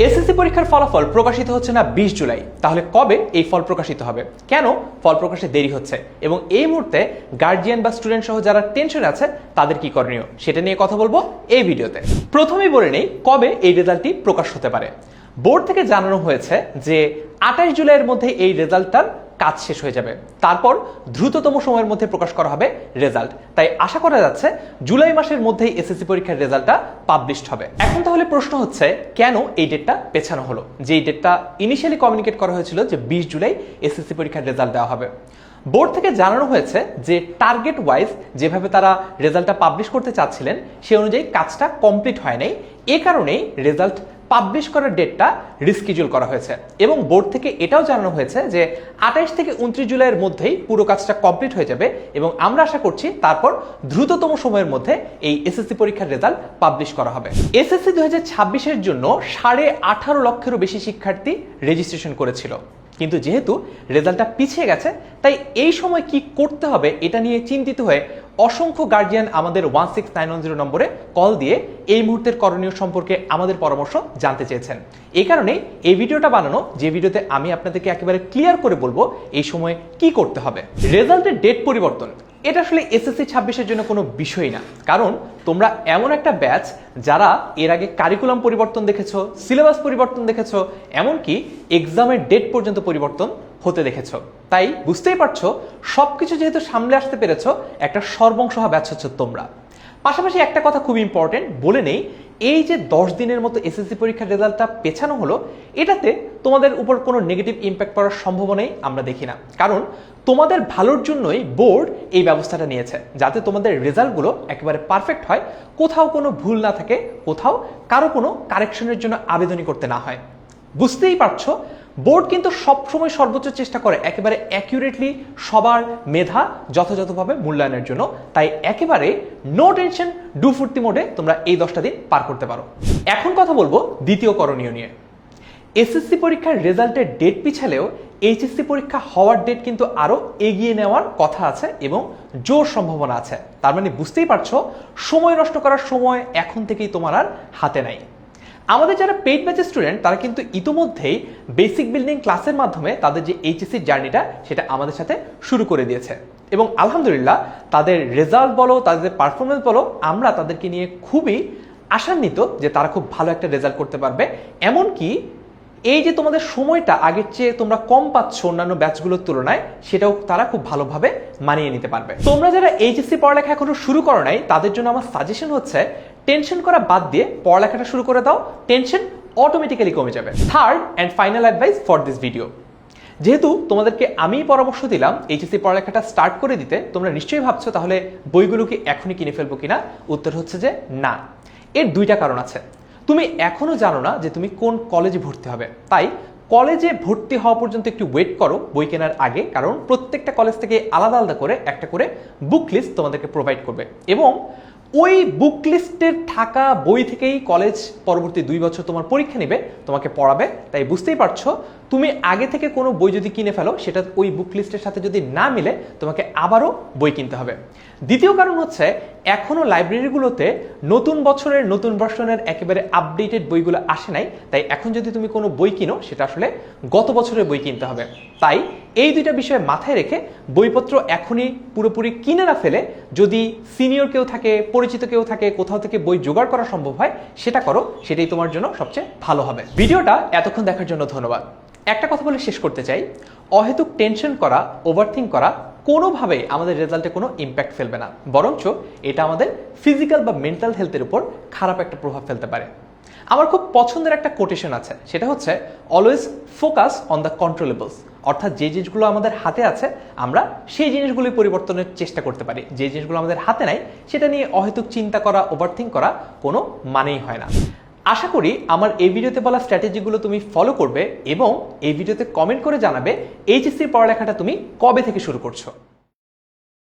SSC পরীক্ষার ফলাফল প্রকাশিত হচ্ছে না 20 জুলাই, তাহলে কবে এই ফল প্রকাশিত হবে? কেন ফল প্রকাশে দেরি হচ্ছে এবং এই মুহূর্তে গার্জিয়ান বা স্টুডেন্ট সহ যারা টেনশনে আছে তাদের কি করণীয় সেটা নিয়ে কথা বলবো এই ভিডিওতে। প্রথমেই বলে নেই কবে এই রেজাল্টটি প্রকাশ হতে পারে। বোর্ড থেকে জানানো হয়েছে যে 28 জুলাইয়ের মধ্যে এই রেজাল্টটার কাজ শেষ হয়ে যাবে, তারপর দ্রুততম সময়ের মধ্যে প্রকাশ করা হবে রেজাল্ট। তাই আশা করা যাচ্ছে জুলাই মাসের মধ্যেই এসএসসি পরীক্ষার রেজাল্টটা পাবলিশড হবে। এখন তাহলে প্রশ্ন হচ্ছে কেন এই ডেটটা পেছানো হলো? যে এই ডেটটা ইনিশিয়ালি কমিউনিকেট করা হয়েছিল যে 20 জুলাই এসএসসি পরীক্ষার রেজাল্ট দেওয়া হবে। বোর্ড থেকে জানানো হয়েছে যে টার্গেট ওয়াইজ যেভাবে তারা রেজাল্টটা পাবলিশ করতে চাচ্ছিলেন সে অনুযায়ী কাজটা কমপ্লিট হয় নাই, এ কারণেই রেজাল্ট পাবলিশ করার ডেটটা রিস্কিডিউল করা হয়েছে। এবং বোর্ড থেকে এটাও জানানো হয়েছে যে 28 থেকে 29 জুলাইয়ের মধ্যেই পুরো কাজটা কমপ্লিট হয়ে যাবে এবং আমরা আশা করছি তারপর দ্রুততম সময়ের মধ্যে এই এসএসসি পরীক্ষার রেজাল্ট পাবলিশ করা হবে। এসএসসি 2026 এর জন্য 18.5 লক্ষেরও বেশি শিক্ষার্থী রেজিস্ট্রেশন করেছিল, কিন্তু যেহেতু রেজাল্টটা পিছিয়ে গেছে তাই এই সময় কি করতে হবে এটা নিয়ে চিন্তিত হয়ে অসংখ্য গার্জিয়ান আমাদের 16910 নম্বরে কল দিয়ে এই মুহূর্তের করণীয় সম্পর্কে আমাদের পরামর্শ জানতে চেয়েছেন। এই কারণেই এই ভিডিওটা বানানো, যে ভিডিওতে আমি আপনাদেরকে একেবারে ক্লিয়ার করে বলবো এই সময় কি করতে হবে। রেজাল্টের ডেট পরিবর্তন এটা আসলে এসএসসি 26-এর জন্য কোনো বিষয় না, কারণ তোমরা এমন একটা ব্যাচ যারা এর আগে কারিকুলাম পরিবর্তন দেখেছো, সিলেবাস পরিবর্তন দেখেছো, এমনকি এক্সামের ডেট পর্যন্ত পরিবর্তন হতে দেখেছো। তাই বুঝতেই পারছো সবকিছু যেহেতু সামলে আসতে পেরেছো, একটা সর্বংসহা ব্যাচ হচ্ছে তোমরা। পাশাপাশি একটা কথা খুব ইম্পর্টেন্ট বলে নেই, এই যে 10 দিনের মতো এসএসসি পরীক্ষার রেজাল্টটা পেছানো হলো, এটাতে তোমাদের উপর কোনো নেগেটিভ ইম্প্যাক্ট পড়ার সম্ভাবনাই আমরা দেখি না, কারণ তোমাদের ভালোর জন্যই বোর্ড এই ব্যবস্থাটা নিয়েছে, যাতে তোমাদের রেজাল্টগুলো একেবারে পারফেক্ট হয়, কোথাও কোনো ভুল না থাকে, কোথাও কারো কোনো কারেকশনের জন্য আবেদনই করতে না হয়। বুঝতেই পারছো বোর্ড কিন্তু সবসময় সর্বোচ্চ চেষ্টা করে একেবারে অ্যাকিউরেটলি সবার মেধা যথাযথভাবে মূল্যায়নের জন্য। তাই একেবারে নো টেনশন, ডু ফুর্তি মোডে তোমরা এই 10টা দিন পার করতে পারো। এখন কথা বলবো দ্বিতীয় করণীয় নিয়ে। এসএসসি পরীক্ষার রেজাল্টের ডেট পিছালেও এইচএসসি পরীক্ষা হওয়ার ডেট কিন্তু আরো এগিয়ে নেওয়ার কথা আছে এবং জোর সম্ভাবনা আছে। তার মানে বুঝতেই পারছো সময় নষ্ট করার সময় এখন থেকেই তোমার আর হাতে নাই। আমাদের যারা পেইড ব্যাচের স্টুডেন্ট তারা কিন্তু ইতিমধ্যেই বেসিক বিল্ডিং ক্লাসের মাধ্যমে তাদের যে এইচএসসির জার্নিটা সেটা আমাদের সাথে শুরু করে দিয়েছে এবং আলহামদুলিল্লাহ তাদের রেজাল্ট বলো, তাদের পারফরমেন্স বলো, আমরা তাদেরকে নিয়ে খুবই আশান্বিত যে তারা খুব ভালো একটা রেজাল্ট করতে পারবে। এমনকি এই যে তোমাদের সময়টা আগের চেয়ে তোমরা কম পাচ্ছ অন্যান্য ব্যাচগুলোর তুলনায়, সেটাও তারা খুব ভালোভাবে মানিয়ে নিতে পারবে। তোমরা যারা এইচএসসি পড়ালেখা এখনো শুরু করো নাই তাদের জন্য আমার সাজেশন হচ্ছে টেনশন করা বাদ দিয়ে পড়ালেখাটা শুরু করে দাও, টেনশন অটোমেটিক্যালি কমে যাবে। Third and final advice for this video, যেহেতু তোমাদেরকে আমি পরামর্শ দিলাম এইচএসসি পড়ালেখাটা স্টার্ট করে দিতে, তোমরা নিশ্চয়ই ভাবছো তাহলে বইগুলো কি এখনই কিনে ফেলবো কিনা। উত্তর হচ্ছে যে না। এর দুইটা কারণ আছে। তুমি এখনো জানো না যে তুমি কোন কলেজে ভর্তি হবে, তাই কলেজে ভর্তি হওয়া পর্যন্ত একটু ওয়েট করো বই কেনার আগে, কারণ প্রত্যেকটা কলেজ থেকে আলাদা আলাদা করে একটা করে বুক লিস্ট তোমাদেরকে প্রোভাইড করবে এবং ওই বুক লিস্টের থাকা বই থেকেই কলেজ পরবর্তী 2 বছর তোমার পরীক্ষা নেবে, তোমাকে পড়াবে। তাই বুঝতেই পারছো তুমি আগে থেকে কোনো বই যদি কিনে ফেলো সেটা ওই বুক লিস্টের সাথে যদি না মিলে তোমাকে আবারও বই কিনতে হবে। দ্বিতীয় কারণ হচ্ছে এখনো লাইব্রেরিগুলোতে নতুন বছরের নতুন ভার্সনের একেবারে আপডেটেড বইগুলো আসে নাই, তাই এখন যদি তুমি কোনো বই কিনো সেটা আসলে গত বছরের বই কিনতে হবে। তাই এই দুইটা বিষয় মাথায় রেখে বইপত্র এখনই পুরোপুরি কিনে না ফেলে যদি সিনিয়র কেউ থাকে, পরিচিত কেউ থাকে, কোথাও থেকে বই জোগাড় করা সম্ভব হয় সেটা করো, সেটাই তোমার জন্য সবচেয়ে ভালো হবে। ভিডিওটা এতক্ষণ দেখার জন্য ধন্যবাদ। একটা কথা বলে শেষ করতে চাই, অহেতুক টেনশন করা, ওভারথিঙ্ক করা কোনোভাবেই আমাদের রেজাল্টে কোনো ইম্প্যাক্ট ফেলবে না, বরঞ্চ এটা আমাদের ফিজিক্যাল বা মেন্টাল হেলথের উপর খারাপ একটা প্রভাব ফেলতে পারে। আমার খুব পছন্দের একটা কোটেশন আছে, সেটা হচ্ছে অলওয়েজ ফোকাস অন দ্য কন্ট্রোলেবলস, অর্থাৎ যে জিনিসগুলো আমাদের হাতে আছে আমরা সেই জিনিসগুলি পরিবর্তনের চেষ্টা করতে পারি, যে জিনিসগুলো আমাদের হাতে নাই সেটা নিয়ে অহেতুক চিন্তা করা, ওভারথিঙ্ক করা কোনো মানেই হয় না। আশা করি আমার এই ভিডিওতে বলা স্ট্র্যাটেজিগুলো তুমি ফলো করবে এবং এই ভিডিওতে কমেন্ট করে জানাবে এইচএসসি পড়ালেখাটা তুমি কবে থেকে শুরু করছো।